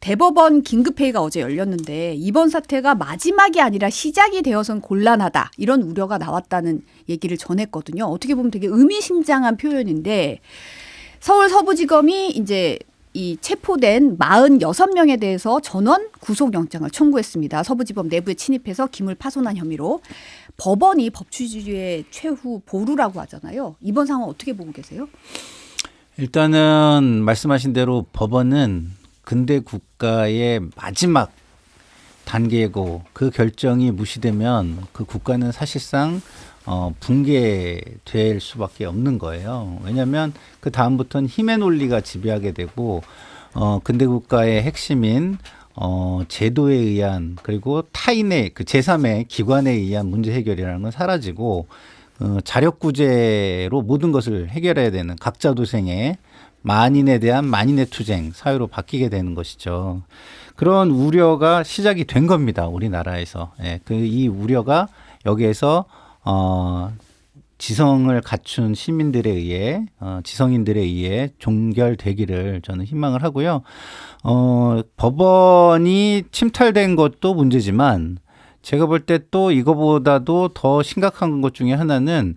대법원 긴급회의가 어제 열렸는데 이번 사태가 마지막이 아니라 시작이 되어선 곤란하다 이런 우려가 나왔다는 얘기를 전했거든요. 어떻게 보면 되게 의미심장한 표현인데 서울 서부지검이 이제 이 체포된 46명에 대해서 전원 구속영장을 청구했습니다. 서부지법 내부에 침입해서 기물 파손한 혐의로. 법원이 법치주의의 최후 보루라고 하잖아요. 이번 상황 어떻게 보고 계세요? 일단은 말씀하신 대로 법원은 근대 국가의 마지막 단계고 그 결정이 무시되면 그 국가는 사실상 붕괴될 수밖에 없는 거예요. 왜냐하면 그 다음부터는 힘의 논리가 지배하게 되고 근대 국가의 핵심인 제도에 의한 그리고 타인의 그 제3의 기관에 의한 문제 해결이라는 건 사라지고 자력구제로 모든 것을 해결해야 되는 각자 도생의 만인에 대한 만인의 투쟁 사회로 바뀌게 되는 것이죠. 그런 우려가 시작이 된 겁니다. 우리나라에서. 예, 이 우려가 여기에서 지성을 갖춘 시민들에 의해 지성인들에 의해 종결되기를 저는 희망을 하고요. 법원이 침탈된 것도 문제지만 제가 볼 때 또 이거보다도 더 심각한 것 중에 하나는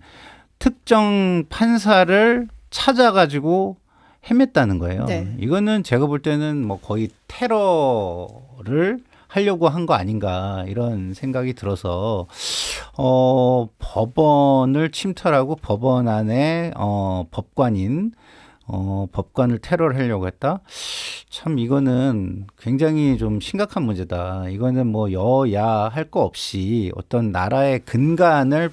특정 판사를 찾아가지고 헤맸다는 거예요. 네. 이거는 제가 볼 때는 뭐 거의 테러를 하려고 한 거 아닌가 이런 생각이 들어서 법원을 침탈하고 법원 안에 법관인 법관을 테러를 하려고 했다. 참 이거는 굉장히 좀 심각한 문제다. 이거는 뭐 여야 할 거 없이 어떤 나라의 근간을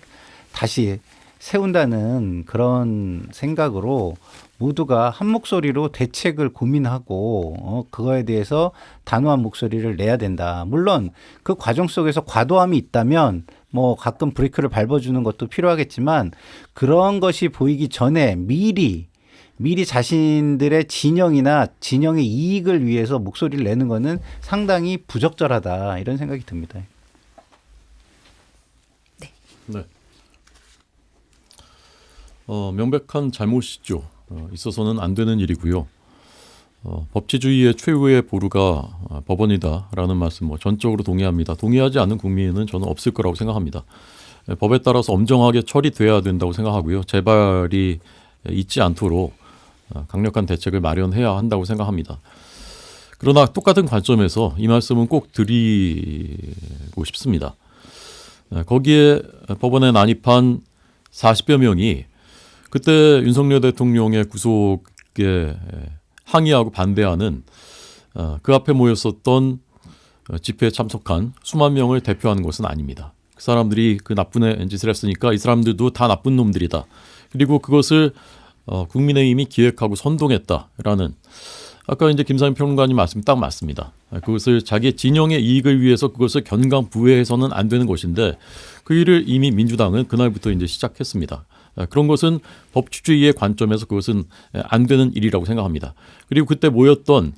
다시 세운다는 그런 생각으로 모두가 한 목소리로 대책을 고민하고 그거에 대해서 단호한 목소리를 내야 된다. 물론 그 과정 속에서 과도함이 있다면 뭐 가끔 브레이크를 밟아주는 것도 필요하겠지만 그런 것이 보이기 전에 미리 자신들의 진영이나 진영의 이익을 위해서 목소리를 내는 거는 상당히 부적절하다 이런 생각이 듭니다. 네. 명백한 잘못이죠. 있어서는 안 되는 일이고요. 법치주의의 최후의 보루가 법원이다라는 말씀 전적으로 동의합니다. 동의하지 않는 국민은 저는 없을 거라고 생각합니다. 법에 따라서 엄정하게 처리돼야 된다고 생각하고요. 재발이 있지 않도록 강력한 대책을 마련해야 한다고 생각합니다. 그러나 똑같은 관점에서 이 말씀은 꼭 드리고 싶습니다. 거기에 법원에 난입한 40여 명이 그때 윤석열 대통령의 구속에 항의하고 반대하는 그 앞에 모였었던 집회에 참석한 수만 명을 대표하는 것은 아닙니다. 그 사람들이 그 나쁜 짓을 했으니까 이 사람들도 다 나쁜 놈들이다. 그리고 그것을 국민의힘이 기획하고 선동했다라는 아까 이제 김상민 평론가님 말씀이 딱 맞습니다. 그것을 자기 진영의 이익을 위해서 그것을 견강부회해서는 안 되는 것인데 그 일을 이미 민주당은 그날부터 이제 시작했습니다. 그런 것은 법치주의의 관점에서 그것은 안 되는 일이라고 생각합니다. 그리고 그때 모였던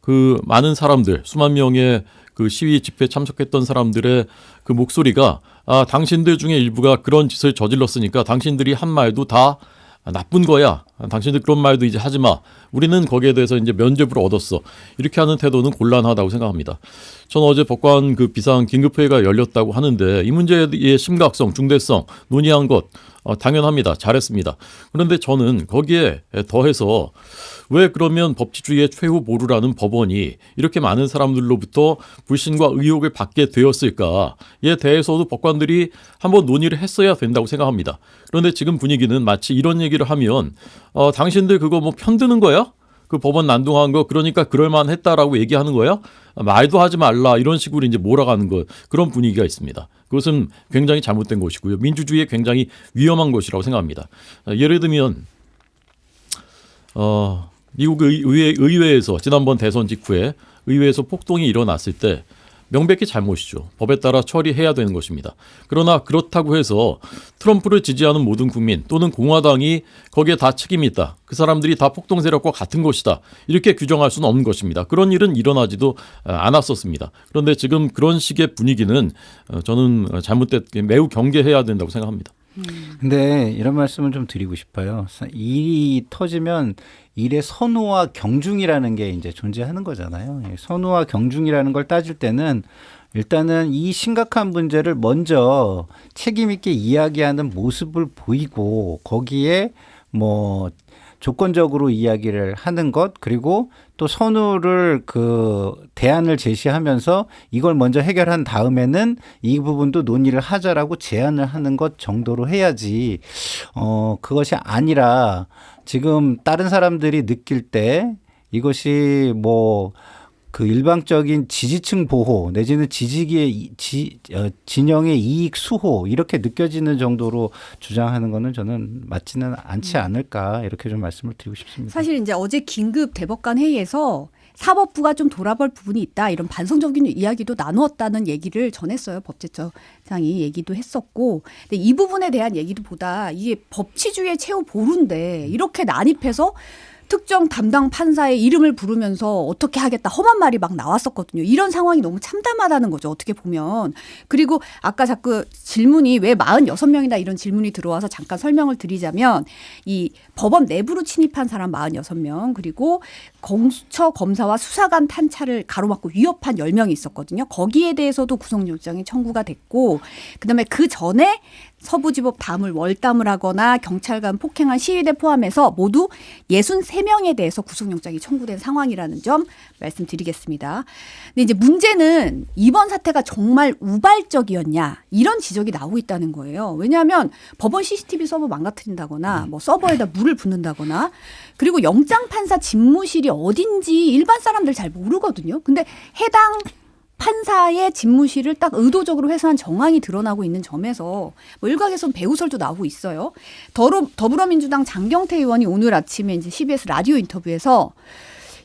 그 많은 사람들, 수만 명의 그 시위 집회에 참석했던 사람들의 그 목소리가 당신들 중에 일부가 그런 짓을 저질렀으니까 당신들이 한 말도 다 나쁜 거야. 당신들 그런 말도 이제 하지 마. 우리는 거기에 대해서 이제 면죄부를 얻었어. 이렇게 하는 태도는 곤란하다고 생각합니다. 저는 어제 법관 그 비상 긴급회의가 열렸다고 하는데 이 문제의 심각성, 중대성 논의한 것 당연합니다. 잘했습니다. 그런데 저는 거기에 더해서 왜 그러면 법치주의의 최후 보루라는 법원이 이렇게 많은 사람들로부터 불신과 의혹을 받게 되었을까에 대해서도 법관들이 한번 논의를 했어야 된다고 생각합니다. 그런데 지금 분위기는 마치 이런 얘기를 하면 당신들 그거 뭐 편드는 거야? 그 법원 난동한 거 그러니까 그럴만했다라고 얘기하는 거야? 말도 하지 말라 이런 식으로 이제 몰아가는 것 그런 분위기가 있습니다. 그것은 굉장히 잘못된 것이고요. 민주주의에 굉장히 위험한 것이라고 생각합니다. 예를 들면 미국 의회에서 지난번 대선 직후에 의회에서 폭동이 일어났을 때 명백히 잘못이죠. 법에 따라 처리해야 되는 것입니다. 그러나 그렇다고 해서 트럼프를 지지하는 모든 국민 또는 공화당이 거기에 다 책임이 있다. 그 사람들이 다 폭동 세력과 같은 것이다. 이렇게 규정할 수는 없는 것입니다. 그런 일은 일어나지도 않았었습니다. 그런데 지금 그런 식의 분위기는 저는 매우 경계해야 된다고 생각합니다. 근데 이런 말씀을 좀 드리고 싶어요. 일이 터지면 일의 선호와 경중이라는 게 이제 존재하는 거잖아요. 선호와 경중이라는 걸 따질 때는 일단은 이 심각한 문제를 먼저 책임 있게 이야기하는 모습을 보이고 거기에 뭐 조건적으로 이야기를 하는 것 그리고 또 선호를 대안을 제시하면서 이걸 먼저 해결한 다음에는 이 부분도 논의를 하자라고 제안을 하는 것 정도로 해야지 그것이 아니라 지금 다른 사람들이 느낄 때 이것이 일방적인 지지층 보호 내지는 진영의 이익 수호 이렇게 느껴지는 정도로 주장하는 거는 저는 맞지는 않지 않을까 이렇게 좀 말씀을 드리고 싶습니다. 사실 이제 어제 긴급 대법관 회의에서 사법부가 좀 돌아볼 부분이 있다 이런 반성적인 이야기도 나누었다는 얘기를 전했어요. 법제처장이 얘기도 했었고 근데 이 부분에 대한 얘기도 보다 이게 법치주의의 최후 보루인데 이렇게 난입해서 특정 담당 판사의 이름을 부르면서 어떻게 하겠다 험한 말이 막 나왔었거든요. 이런 상황이 너무 참담하다는 거죠. 어떻게 보면. 그리고 아까 자꾸 질문이 왜 46명이나 이런 질문이 들어와서 잠깐 설명을 드리자면 이 법원 내부로 침입한 사람 46명 그리고 공수처 검사와 수사관 탄차를 가로막고 위협한 10명이 있었거든요. 거기에 대해서도 구속영장이 청구가 됐고 그다음에 그 전에 서부지법 담을 월담을 하거나 경찰관 폭행한 시위대 포함해서 모두 63명에 대해서 구속영장이 청구된 상황이라는 점 말씀드리겠습니다. 근데 이제 문제는 이번 사태가 정말 우발적이었냐 이런 지적이 나오고 있다는 거예요. 왜냐하면 법원 CCTV 서버 망가뜨린다거나 뭐 서버에다 물을 붓는다거나 그리고 영장판사 집무실이 어딘지 일반 사람들 잘 모르거든요. 근데 해당 판사의 집무실을 딱 의도적으로 훼손한 정황이 드러나고 있는 점에서 뭐 일각에서는 배우설도 나오고 있어요. 더불어민주당 장경태 의원이 오늘 아침에 이제 CBS 라디오 인터뷰에서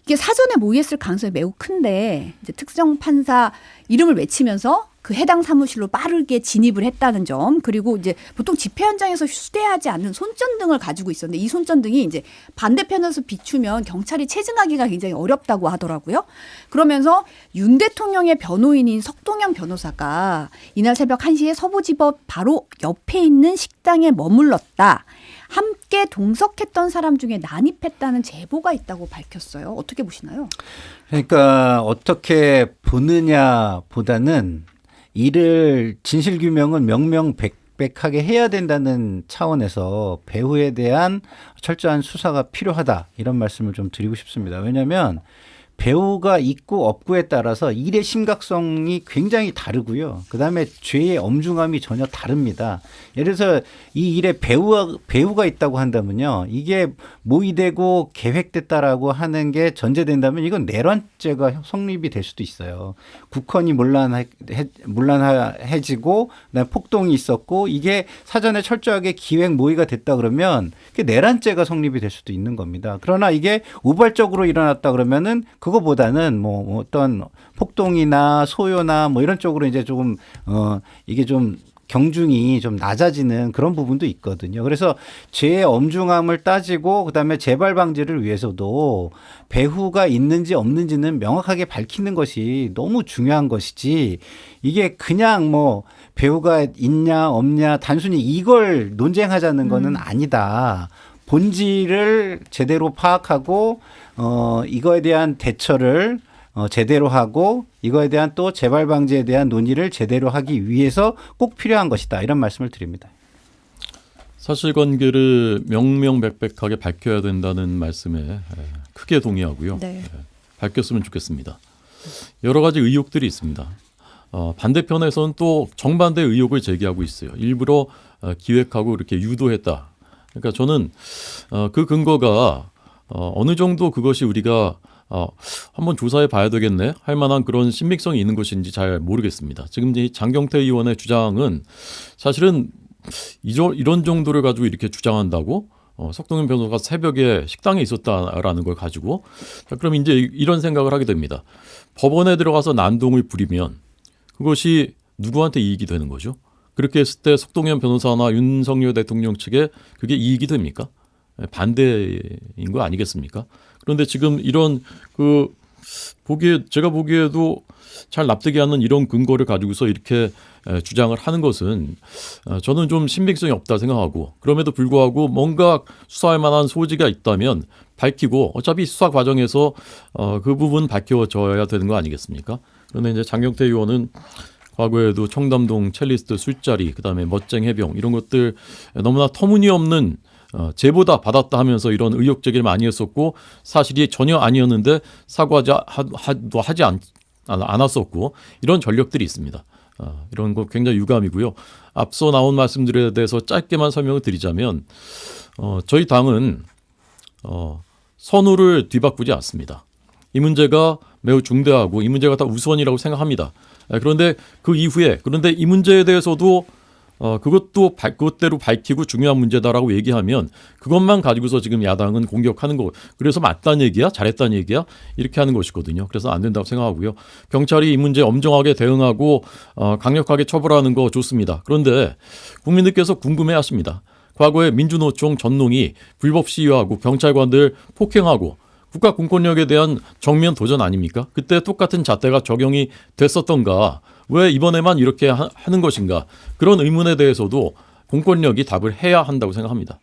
이게 사전에 모의했을 가능성이 매우 큰데 이제 특정 판사 이름을 외치면서 그 해당 사무실로 빠르게 진입을 했다는 점 그리고 이제 보통 집회 현장에서 휴대하지 않는 손전등을 가지고 있었는데 이 손전등이 이제 반대편에서 비추면 경찰이 체증하기가 굉장히 어렵다고 하더라고요. 그러면서 윤 대통령의 변호인인 석동현 변호사가 이날 새벽 1시에 서부지법 바로 옆에 있는 식당에 머물렀다. 함께 동석했던 사람 중에 난입했다는 제보가 있다고 밝혔어요. 어떻게 보시나요? 그러니까 어떻게 보느냐보다는 이를 진실규명은 명명백백하게 해야 된다는 차원에서 배후에 대한 철저한 수사가 필요하다 이런 말씀을 좀 드리고 싶습니다. 왜냐하면 배후가 있고 없고에 따라서 일의 심각성이 굉장히 다르고요. 그다음에 죄의 엄중함이 전혀 다릅니다. 예를 들어서 이 일에 배후가 있다고 한다면요. 이게 모의되고 계획됐다라고 하는 게 전제된다면 이건 내란죄가 성립이 될 수도 있어요. 국헌이 문란해지고 그다음에 폭동이 있었고 이게 사전에 철저하게 기획 모의가 됐다 그러면 그게 내란죄가 성립이 될 수도 있는 겁니다. 그러나 이게 우발적으로 일어났다 그러면은 그거보다는 뭐 어떤 폭동이나 소요나 뭐 이런 쪽으로 이제 조금 이게 좀 경중이 좀 낮아지는 그런 부분도 있거든요. 그래서 죄의 엄중함을 따지고 그다음에 재발 방지를 위해서도 배후가 있는지 없는지는 명확하게 밝히는 것이 너무 중요한 것이지 이게 그냥 뭐 배후가 있냐 없냐 단순히 이걸 논쟁하자는 거는 아니다. 본질을 제대로 파악하고 이거에 대한 대처를 제대로 하고 이거에 대한 또 재발 방지에 대한 논의를 제대로 하기 위해서 꼭 필요한 것이다. 이런 말씀을 드립니다. 사실관계를 명명백백하게 밝혀야 된다는 말씀에 크게 동의하고요. 네. 밝혔으면 좋겠습니다. 여러 가지 의혹들이 있습니다. 반대편에서는 또 정반대 의혹을 제기하고 있어요. 일부러 기획하고 이렇게 유도했다. 그러니까 저는 그 근거가 어느 정도 그것이 우리가 한번 조사해 봐야 되겠네 할 만한 그런 신빙성이 있는 것인지 잘 모르겠습니다. 지금 이 장경태 의원의 주장은 사실은 이런 정도를 가지고 이렇게 주장한다고 석동현 변호사가 새벽에 식당에 있었다라는 걸 가지고 그럼 이제 이런 생각을 하게 됩니다. 법원에 들어가서 난동을 부리면 그것이 누구한테 이익이 되는 거죠? 그렇게 했을 때 석동현 변호사나 윤석열 대통령 측에 그게 이익이 됩니까? 반대인 거 아니겠습니까? 그런데 지금 이런 제가 보기에도 잘 납득이 않는 이런 근거를 가지고서 이렇게 주장을 하는 것은 저는 좀 신빙성이 없다 생각하고, 그럼에도 불구하고 뭔가 수사할 만한 소지가 있다면 밝히고, 어차피 수사 과정에서 그 부분 밝혀져야 되는 거 아니겠습니까? 그런데 이제 장경태 의원은 과거에도 청담동 첼리스트 술자리, 그다음에 멋쟁 해병 이런 것들 너무나 터무니없는 제보다 받았다 하면서 이런 의혹 제기를 많이 했었고, 사실이 전혀 아니었는데 사과도 하지 않았었고, 이런 전력들이 있습니다. 이런 거 굉장히 유감이고요. 앞서 나온 말씀들에 대해서 짧게만 설명을 드리자면, 저희 당은 선우를 뒤바꾸지 않습니다. 이 문제가 매우 중대하고 이 문제가 다 우선이라고 생각합니다. 그런데 그 이후에, 그런데 이 문제에 대해서도 그것대로 밝히고 중요한 문제다라고 얘기하면 그것만 가지고서 지금 야당은 공격하는 거, 그래서 맞다는 얘기야, 잘했다는 얘기야, 이렇게 하는 것이거든요. 그래서 안 된다고 생각하고요. 경찰이 이 문제에 엄정하게 대응하고 강력하게 처벌하는 거 좋습니다. 그런데 국민들께서 궁금해하십니다. 과거에 민주노총 전농이 불법 시위하고 경찰관들 폭행하고 국가 공권력에 대한 정면 도전 아닙니까? 그때 똑같은 잣대가 적용이 됐었던가, 왜 이번에만 이렇게 하는 것인가, 그런 의문에 대해서도 공권력이 답을 해야 한다고 생각합니다.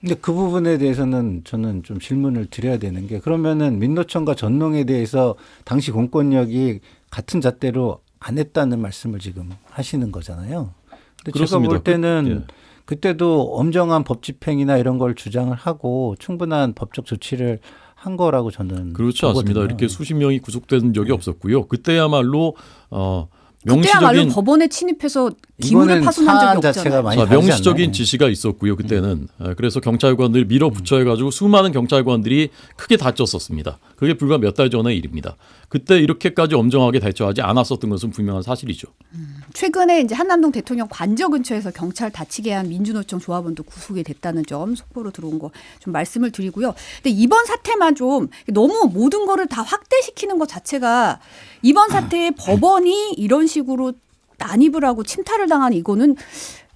근데 그 부분에 대해서는 저는 좀 질문을 드려야 되는 게, 그러면은 민노총과 전농에 대해서 당시 공권력이 같은 잣대로 안 했다는 말씀을 지금 하시는 거잖아요. 근데 그렇습니다. 제가 볼 때는 그때도 엄정한 법 집행이나 이런 걸 주장을 하고 충분한 법적 조치를 한 거라고 저는 그렇지 보거든요. 않습니다. 이렇게 수십 명이 구속된 적이 없었고요. 그때야말로 그때야말로 명시적인 법원에 침입해서 기물을 파손한 적이 자체가 없잖아요. 많이 자, 다르지 명시적인 않나요? 지시가 있었고요. 그때는 그래서 경찰관들 밀어붙여 해가지고 수많은 경찰관들이 크게 다쳤었습니다. 그게 불과 몇 달 전의 일입니다. 그때 이렇게까지 엄정하게 대처하지 않았었던 것은 분명한 사실이죠. 최근에 이제 한남동 대통령 관저 근처에서 경찰 다치게 한 민주노총 조합원도 구속이 됐다는 점, 속보로 들어온 거 좀 말씀을 드리고요. 근데 이번 사태만 좀 너무 모든 거를 다 확대시키는 것 자체가, 이번 사태에 법원이 이런 식으로 난입을 하고 침탈을 당한 이거는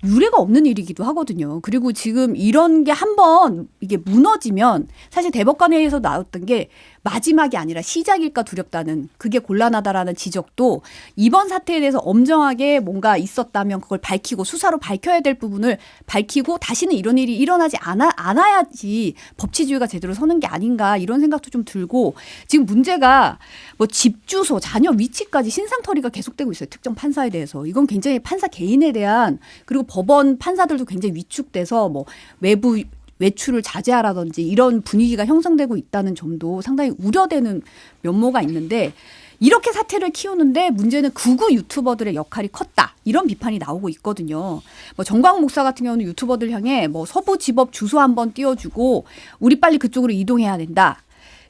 유례가 없는 일이기도 하거든요. 그리고 지금 이런 게 한번 이게 무너지면, 사실 대법관회의에서 나왔던 게 마지막이 아니라 시작일까 두렵다는, 그게 곤란하다라는 지적도, 이번 사태에 대해서 엄정하게 뭔가 있었다면 그걸 밝히고 수사로 밝혀야 될 부분을 밝히고 다시는 이런 일이 일어나지 않아야지 법치주의가 제대로 서는 게 아닌가, 이런 생각도 좀 들고, 지금 문제가 뭐 집 주소, 자녀 위치까지 신상털이가 계속되고 있어요. 특정 판사에 대해서. 이건 굉장히 판사 개인에 대한, 그리고 법원 판사들도 굉장히 위축돼서 뭐 외부 외출을 자제하라든지 이런 분위기가 형성되고 있다는 점도 상당히 우려되는 면모가 있는데, 이렇게 사태를 키우는데 문제는 극우 유튜버들의 역할이 컸다, 이런 비판이 나오고 있거든요. 뭐 정광훈 목사 같은 경우는 유튜버들 향해 뭐 서부지법 주소 한번 띄워주고 우리 빨리 그쪽으로 이동해야 된다,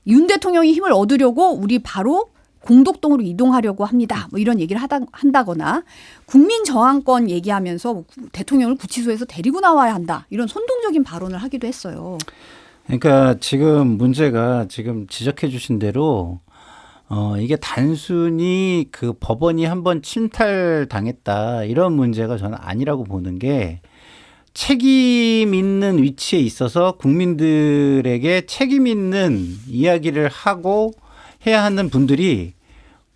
윤 대통령이 힘을 얻으려고 우리 바로 공덕동으로 이동하려고 합니다, 뭐 이런 얘기를 한다거나, 국민 저항권 얘기하면서 대통령을 구치소에서 데리고 나와야 한다, 이런 선동적인 발언을 하기도 했어요. 그러니까 지금 문제가 지금 지적해 주신 대로 이게 단순히 그 법원이 한번 침탈당했다, 이런 문제가 저는 아니라고 보는 게, 책임 있는 위치에 있어서 국민들에게 책임 있는 이야기를 하고 해야 하는 분들이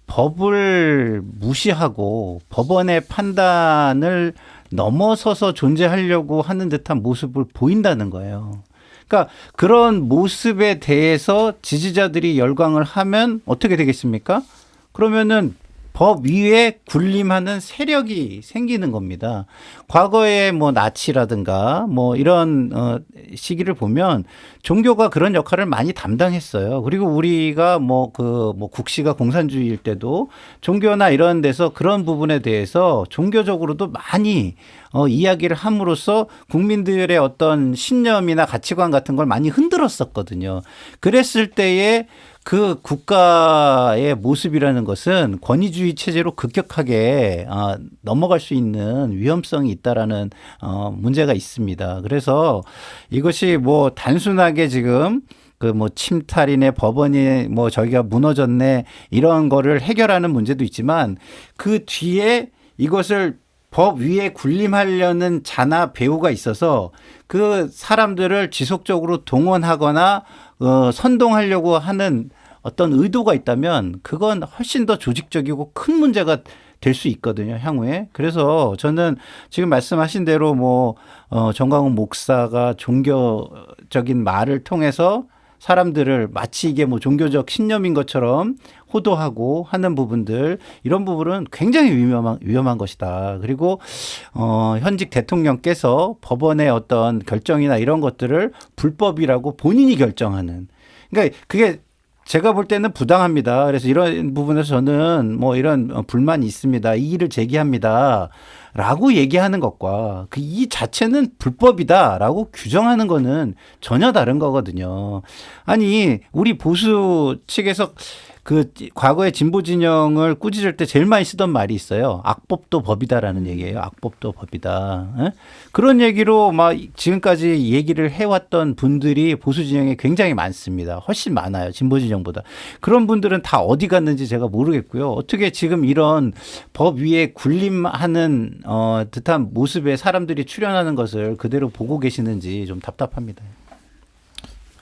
법을 무시하고 법원의 판단을 넘어서서 존재하려고 하는 듯한 모습을 보인다는 거예요. 그러니까 그런 모습에 대해서 지지자들이 열광을 하면 어떻게 되겠습니까? 그러면은 법 위에 군림하는 세력이 생기는 겁니다. 과거에 뭐 나치라든가 뭐 이런 시기를 보면 종교가 그런 역할을 많이 담당했어요. 그리고 우리가 뭐 국시가 공산주의일 때도 종교나 이런 데서 그런 부분에 대해서 종교적으로도 많이 이야기를 함으로써 국민들의 어떤 신념이나 가치관 같은 걸 많이 흔들었었거든요. 그랬을 때에 그 국가의 모습이라는 것은 권위주의 체제로 급격하게 넘어갈 수 있는 위험성이 있다라는 문제가 있습니다. 그래서 이것이 뭐 단순하게 지금 그 뭐 침탈이네, 법원이 뭐 저기가 무너졌네, 이런 거를 해결하는 문제도 있지만, 그 뒤에 이것을 법 위에 군림하려는 자나 배우가 있어서 그 사람들을 지속적으로 동원하거나 선동하려고 하는 어떤 의도가 있다면 그건 훨씬 더 조직적이고 큰 문제가 될 수 있거든요, 향후에. 그래서 저는 지금 말씀하신 대로 정광훈 목사가 종교적인 말을 통해서 사람들을 마치 이게 종교적 신념인 것처럼 호도하고 하는 부분들, 이런 부분은 굉장히 위험한 것이다. 그리고 현직 대통령께서 법원의 어떤 결정이나 이런 것들을 불법이라고 본인이 결정하는, 그러니까 그게 제가 볼 때는 부당합니다. 그래서 이런 부분에서 저는 이런 불만이 있습니다. 이의를 제기합니다. 라고 얘기하는 것과 이 자체는 불법이다라고 규정하는 거는 전혀 다른 거거든요. 아니, 우리 보수 측에서 과거에 진보 진영을 꾸짖을 때 제일 많이 쓰던 말이 있어요. 악법도 법이다라는 얘기예요. 악법도 법이다. 에? 그런 얘기로 지금까지 얘기를 해왔던 분들이 보수 진영에 굉장히 많습니다. 훨씬 많아요. 진보 진영보다. 그런 분들은 다 어디 갔는지 제가 모르겠고요. 어떻게 지금 이런 법 위에 군림하는 듯한 모습에 사람들이 출연하는 것을 그대로 보고 계시는지 좀 답답합니다.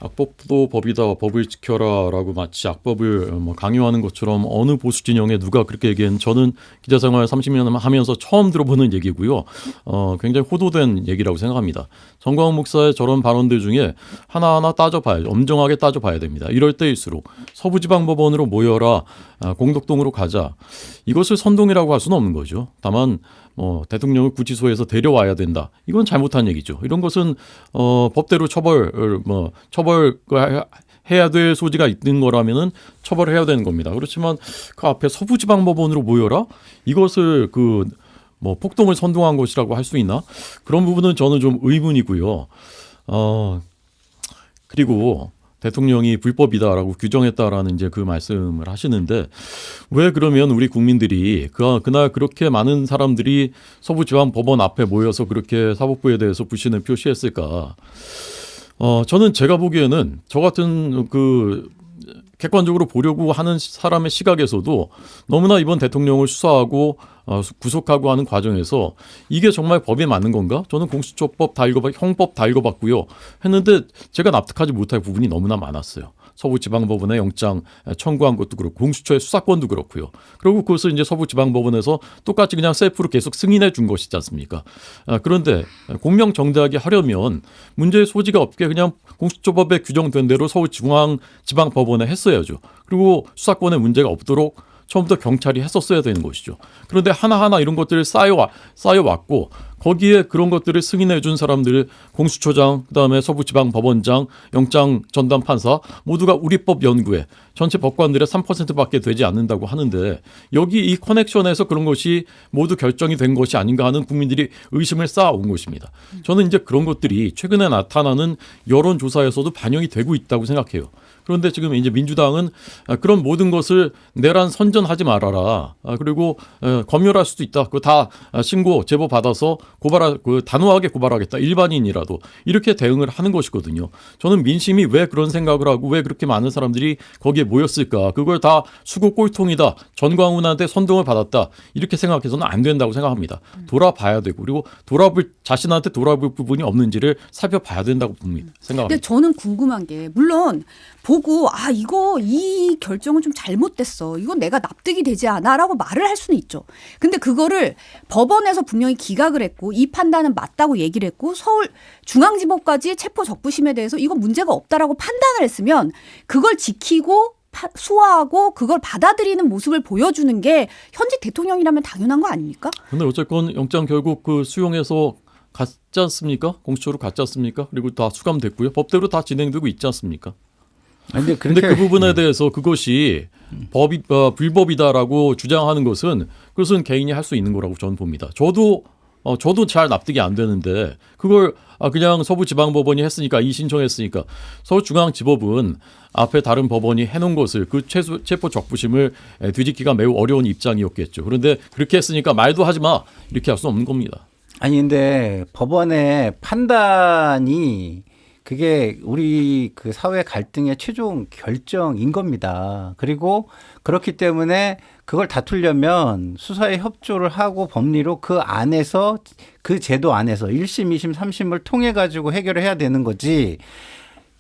악법도 법이다, 법을 지켜라라고 마치 악법을 강요하는 것처럼 어느 보수 진영에 누가 그렇게 얘기한, 저는 기자 생활 30년 하면서 처음 들어보는 얘기고요. 굉장히 호도된 얘기라고 생각합니다. 정광훈 목사의 저런 발언들 중에 하나하나 따져봐야, 엄정하게 따져봐야 됩니다. 이럴 때일수록 서부지방법원으로 모여라, 공덕동으로 가자, 이것을 선동이라고 할 수는 없는 거죠. 다만 대통령을 구치소에서 데려와야 된다, 이건 잘못한 얘기죠. 이런 것은 법대로 처벌해야 될 소지가 있는 거라면은 처벌해야 되는 겁니다. 그렇지만 그 앞에 서부지방법원으로 모여라, 이것을 폭동을 선동한 것이라고 할 수 있나? 그런 부분은 저는 좀 의문이고요. 그리고 대통령이 불법이다라고 규정했다라는 이제 그 말씀을 하시는데, 왜 그러면 우리 국민들이 그날 그렇게 많은 사람들이 서부지방법원 앞에 모여서 그렇게 사법부에 대해서 불신을 표시했을까? 저는 제가 보기에는 저 같은 객관적으로 보려고 하는 사람의 시각에서도 너무나 이번 대통령을 수사하고 구속하고 하는 과정에서 이게 정말 법에 맞는 건가? 저는 공수처법 다 형법 다 읽어봤고요. 했는데 제가 납득하지 못할 부분이 너무나 많았어요. 서부지방법원에 영장 청구한 것도 그렇고, 공수처의 수사권도 그렇고요. 그리고 그것을 이제 서부지방법원에서 똑같이 그냥 셀프로 계속 승인해 준 것이지 않습니까? 그런데 공명정대하게 하려면 문제의 소지가 없게 그냥 공수처법에 규정된 대로 서울중앙지방법원에 했어야죠. 그리고 수사권에 문제가 없도록 처음부터 경찰이 했었어야 되는 것이죠. 그런데 하나하나 이런 것들을 쌓여왔고, 거기에 그런 것들을 승인해 준 사람들, 공수처장, 그다음에 서부지방법원장, 영장 전담 판사 모두가 우리법 연구에 전체 법관들의 3%밖에 되지 않는다고 하는데, 여기 이 커넥션에서 그런 것이 모두 결정이 된 것이 아닌가 하는 국민들이 의심을 쌓아온 것입니다. 저는 이제 그런 것들이 최근에 나타나는 여론조사에서도 반영이 되고 있다고 생각해요. 그런데 지금 이제 민주당은 그런 모든 것을 내란 선전하지 말아라, 그리고 검열할 수도 있다, 그거 다 신고 제보 받아서 단호하게 고발하겠다, 일반인이라도, 이렇게 대응을 하는 것이거든요. 저는 민심이 왜 그런 생각을 하고 왜 그렇게 많은 사람들이 거기에 모였을까? 그걸 다 수고 꼴통이다, 전광훈한테 선동을 받았다, 이렇게 생각해서는 안 된다고 생각합니다. 돌아봐야 되고, 그리고 자신한테 돌아볼 부분이 없는지를 살펴봐야 된다고 생각합니다. 근데 저는 궁금한 게, 물론 보고 이 결정은 좀 잘못됐어, 이건 내가 납득이 되지 않아라고 말을 할 수는 있죠. 근데 그거를 법원에서 분명히 기각을 했고, 이 판단은 맞다고 얘기를 했고, 서울중앙지법까지 체포 적부심에 대해서 이건 문제가 없다라고 판단을 했으면 그걸 지키고 수화하고 그걸 받아들이는 모습을 보여주는 게 현직 대통령이라면 당연한 거 아닙니까? 근데 어쨌건 영장 결국 수용해서 갔지 않습니까? 공수처로 갔지 않습니까? 그리고 다 수감됐고요. 법대로 다 진행되고 있지 않습니까? 근데 그 부분에 대해서 그것이 불법이다라고 주장하는 그것은 개인이 할 수 있는 거라고 저는 봅니다. 저도 잘 납득이 안 되는데, 그걸 그냥 서부지방법원이 했으니까, 이신청했으니까 서울중앙지법은 앞에 다른 법원이 해놓은 것을, 그 체포 적부심을 뒤집기가 매우 어려운 입장이었겠죠. 그런데 그렇게 했으니까 말도 하지 마, 이렇게 할 수는 없는 겁니다. 아니, 근데 법원의 판단이 그게 우리 사회 갈등의 최종 결정인 겁니다. 그리고 그렇기 때문에 그걸 다투려면 수사에 협조를 하고 법리로 그 안에서, 그 제도 안에서 1심, 2심, 3심을 통해 가지고 해결을 해야 되는 거지.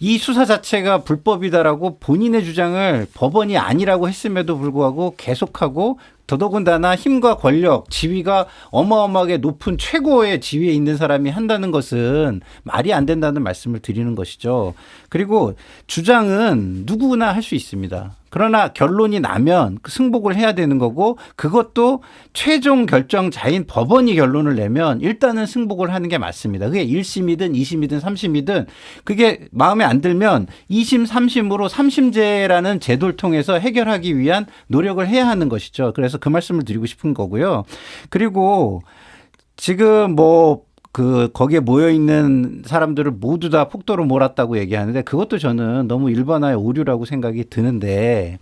이 수사 자체가 불법이다라고 본인의 주장을 법원이 아니라고 했음에도 불구하고 계속하고 더더군다나 힘과 권력, 지위가 어마어마하게 높은 최고의 지위에 있는 사람이 한다는 것은 말이 안 된다는 말씀을 드리는 것이죠. 그리고 주장은 누구나 할 수 있습니다. 그러나 결론이 나면 승복을 해야 되는 거고 그것도 최종 결정자인 법원이 결론을 내면 일단은 승복을 하는 게 맞습니다. 그게 1심이든 2심이든 3심이든 그게 마음에 안 들면 2심, 3심으로 3심제라는 제도를 통해서 해결하기 위한 노력을 해야 하는 것이죠. 그래서 그 말씀을 드리고 싶은 거고요. 그리고 지금 거기에 모여있는 사람들을 모두 다 폭도로 몰았다고 얘기하는데 그것도 저는 너무 일반화의 오류라고 생각이 드는데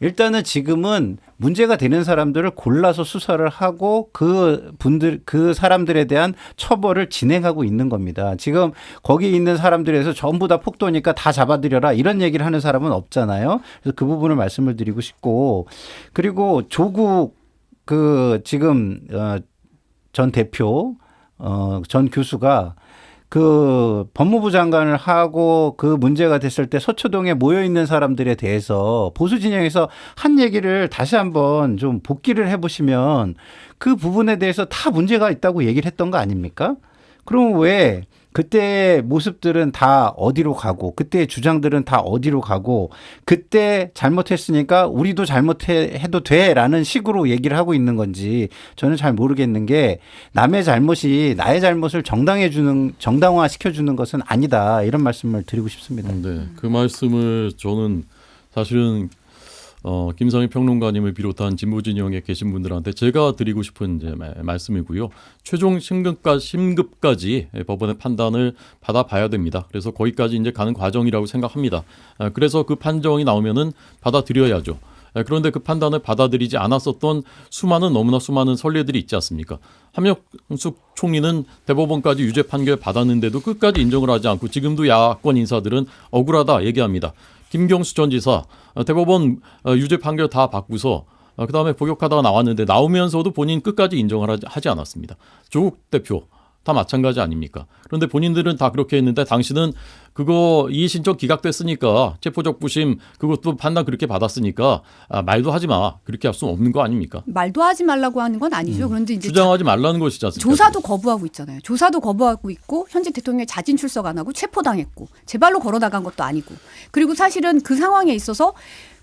일단은 지금은 문제가 되는 사람들을 골라서 수사를 하고 그 사람들에 대한 처벌을 진행하고 있는 겁니다. 지금 거기 있는 사람들에서 전부 다 폭도니까 다 잡아들여라 이런 얘기를 하는 사람은 없잖아요. 그래서 그 부분을 말씀을 드리고 싶고 그리고 조국 지금 전 대표 전 교수가 그 법무부 장관을 하고 그 문제가 됐을 때 서초동에 모여 있는 사람들에 대해서 보수 진영에서 한 얘기를 다시 한번 좀 복기를 해보시면 그 부분에 대해서 다 문제가 있다고 얘기를 했던 거 아닙니까? 그럼 왜 그때의 모습들은 다 어디로 가고 그때의 주장들은 다 어디로 가고 그때 잘못했으니까 우리도 잘못해도 돼라는 식으로 얘기를 하고 있는 건지 저는 잘 모르겠는 게 남의 잘못이 나의 잘못을 정당화시켜주는 것은 아니다 이런 말씀을 드리고 싶습니다. 네, 그 말씀을 저는 사실은 김상희 평론가님을 비롯한 진보 진영에 계신 분들한테 제가 드리고 싶은 이제 말씀이고요. 최종 심급까지 법원의 판단을 받아봐야 됩니다. 그래서 거기까지 이제 가는 과정이라고 생각합니다. 그래서 그 판정이 나오면은 받아들여야죠. 그런데 그 판단을 받아들이지 않았었던 너무나 수많은 선례들이 있지 않습니까? 한명숙 총리는 대법원까지 유죄 판결 받았는데도 끝까지 인정을 하지 않고 지금도 야권 인사들은 억울하다 얘기합니다. 김경수 전 지사 대법원 유죄 판결 다 받고서 그다음에 복역하다가 나왔는데 나오면서도 본인 끝까지 인정을 하지 않았습니다. 조국 대표 다 마찬가지 아닙니까? 그런데 본인들은 다 그렇게 했는데 당신은 그거 이의신청 기각됐으니까 체포적부심 그것도 판단 그렇게 받았으니까 말도 하지 마. 그렇게 할 수 없는 거 아닙니까? 말도 하지 말라고 하는 건 아니죠. 그런데 이제 주장하지 말라는 것이지 않습니까? 조사도 거부하고 있잖아요. 조사도 거부하고 있고 현직 대통령이 자진 출석 안 하고 체포당했고 제 발로 걸어 나간 것도 아니고 그리고 사실은 그 상황에 있어서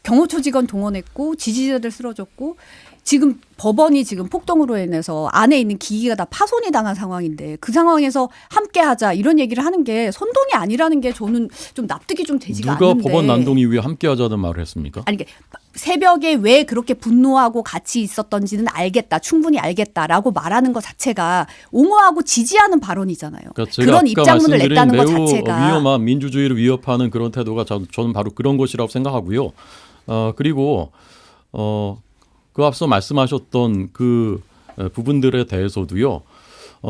경호처 직원 동원했고 지지자들 쓰러졌고 지금 법원이 지금 폭동으로 인해서 안에 있는 기기가 다 파손이 당한 상황인데 그 상황에서 함께하자 이런 얘기를 하는 게 선동이 아니라는 게 저는 좀 납득이 좀 되지가 누가 않는데. 법원 난동 이후에 함께하자는 말을 했습니까? 아니 새벽에 왜 그렇게 분노하고 같이 있었던지는 알겠다. 충분히 알겠다라고 말하는 것 자체가 옹호하고 지지하는 발언이잖아요. 그러니까 제가 그런 아까 입장문을 말씀드린 냈다는 것 매우 자체가. 위험한 민주주의를 위협하는 그런 태도가 저는 바로 그런 것이라고 생각하고요. 그리고 그 앞서 말씀하셨던 그 부분들에 대해서도요.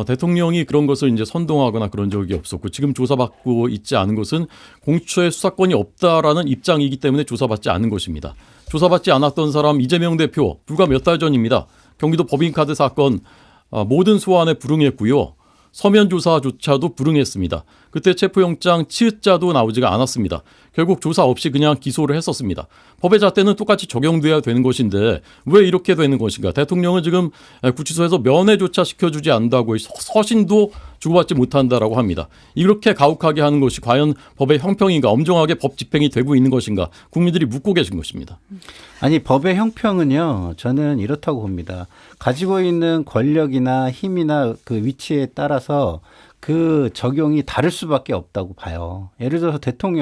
대통령이 그런 것을 이제 선동하거나 그런 적이 없었고 지금 조사받고 있지 않은 것은 공수처의 수사권이 없다라는 입장이기 때문에 조사받지 않은 것입니다. 조사받지 않았던 사람 이재명 대표 불과 몇 달 전입니다. 경기도 법인카드 사건 모든 소환에 불응했고요. 서면 조사조차도 불응했습니다. 그때 체포영장 치읓자도 나오지가 않았습니다. 결국 조사 없이 그냥 기소를 했었습니다. 법의 잣대는 똑같이 적용돼야 되는 것인데 왜 이렇게 되는 것인가? 대통령은 지금 구치소에서 면회조차 시켜주지 않는다고 서신도 주고받지 못한다라고 합니다. 이렇게 가혹하게 하는 것이 과연 법의 형평인가? 엄정하게 법 집행이 되고 있는 것인가? 국민들이 묻고 계신 것입니다. 아니 법의 형평은요 저는 이렇다고 봅니다. 가지고 있는 권력이나 힘이나 그 위치에 따라서 그 적용이 다를 수밖에 없다고 봐요. 예를 들어서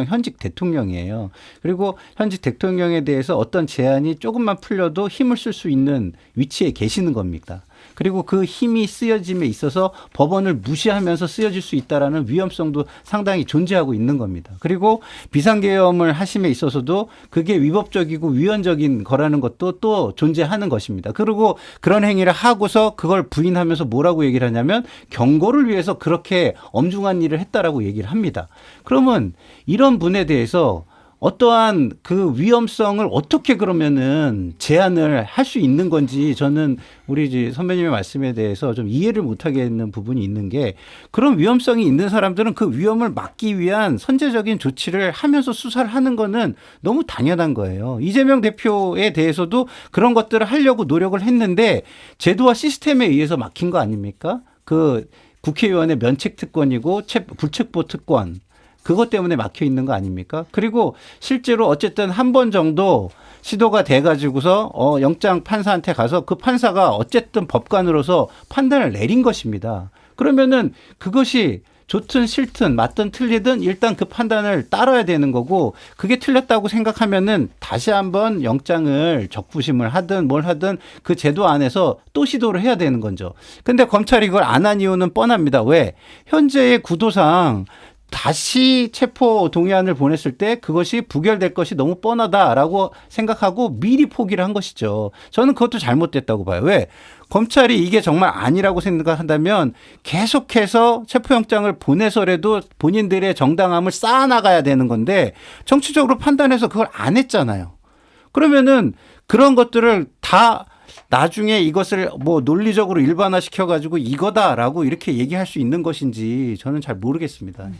현직 대통령이에요. 그리고 현직 대통령에 대해서 어떤 제한이 조금만 풀려도 힘을 쓸 수 있는 위치에 계시는 겁니다. 그리고 그 힘이 쓰여짐에 있어서 법원을 무시하면서 쓰여질 수 있다라는 위험성도 상당히 존재하고 있는 겁니다. 그리고 비상계엄을 하심에 있어서도 그게 위법적이고 위헌적인 거라는 것도 또 존재하는 것입니다. 그리고 그런 행위를 하고서 그걸 부인하면서 뭐라고 얘기를 하냐면 경고를 위해서 그렇게 엄중한 일을 했다라고 얘기를 합니다. 그러면 이런 분에 대해서 어떠한 그 위험성을 어떻게 그러면은 제한을 할 수 있는 건지 저는 우리 이제 선배님의 말씀에 대해서 좀 이해를 못하겠는 부분이 있는 게 그런 위험성이 있는 사람들은 그 위험을 막기 위한 선제적인 조치를 하면서 수사를 하는 거는 너무 당연한 거예요. 이재명 대표에 대해서도 그런 것들을 하려고 노력을 했는데 제도와 시스템에 의해서 막힌 거 아닙니까? 그 국회의원의 면책 특권이고 불체포 특권. 그것 때문에 막혀 있는 거 아닙니까? 그리고 실제로 어쨌든 한 번 정도 시도가 돼가지고서 영장 판사한테 가서 그 판사가 어쨌든 법관으로서 판단을 내린 것입니다. 그러면은 그것이 좋든 싫든 맞든 틀리든 일단 그 판단을 따라야 되는 거고 그게 틀렸다고 생각하면은 다시 한번 영장을 적부심을 하든 뭘 하든 그 제도 안에서 또 시도를 해야 되는 거죠. 근데 검찰이 그걸 안 한 이유는 뻔합니다. 왜? 현재의 구도상 다시 체포 동의안을 보냈을 때 그것이 부결될 것이 너무 뻔하다라고 생각하고 미리 포기를 한 것이죠. 저는 그것도 잘못됐다고 봐요. 왜? 검찰이 이게 정말 아니라고 생각한다면 계속해서 체포영장을 보내서라도 본인들의 정당함을 쌓아나가야 되는 건데 정치적으로 판단해서 그걸 안 했잖아요. 그러면은 그런 것들을 다 나중에 이것을 뭐 논리적으로 일반화시켜가지고 이거다라고 이렇게 얘기할 수 있는 것인지 저는 잘 모르겠습니다.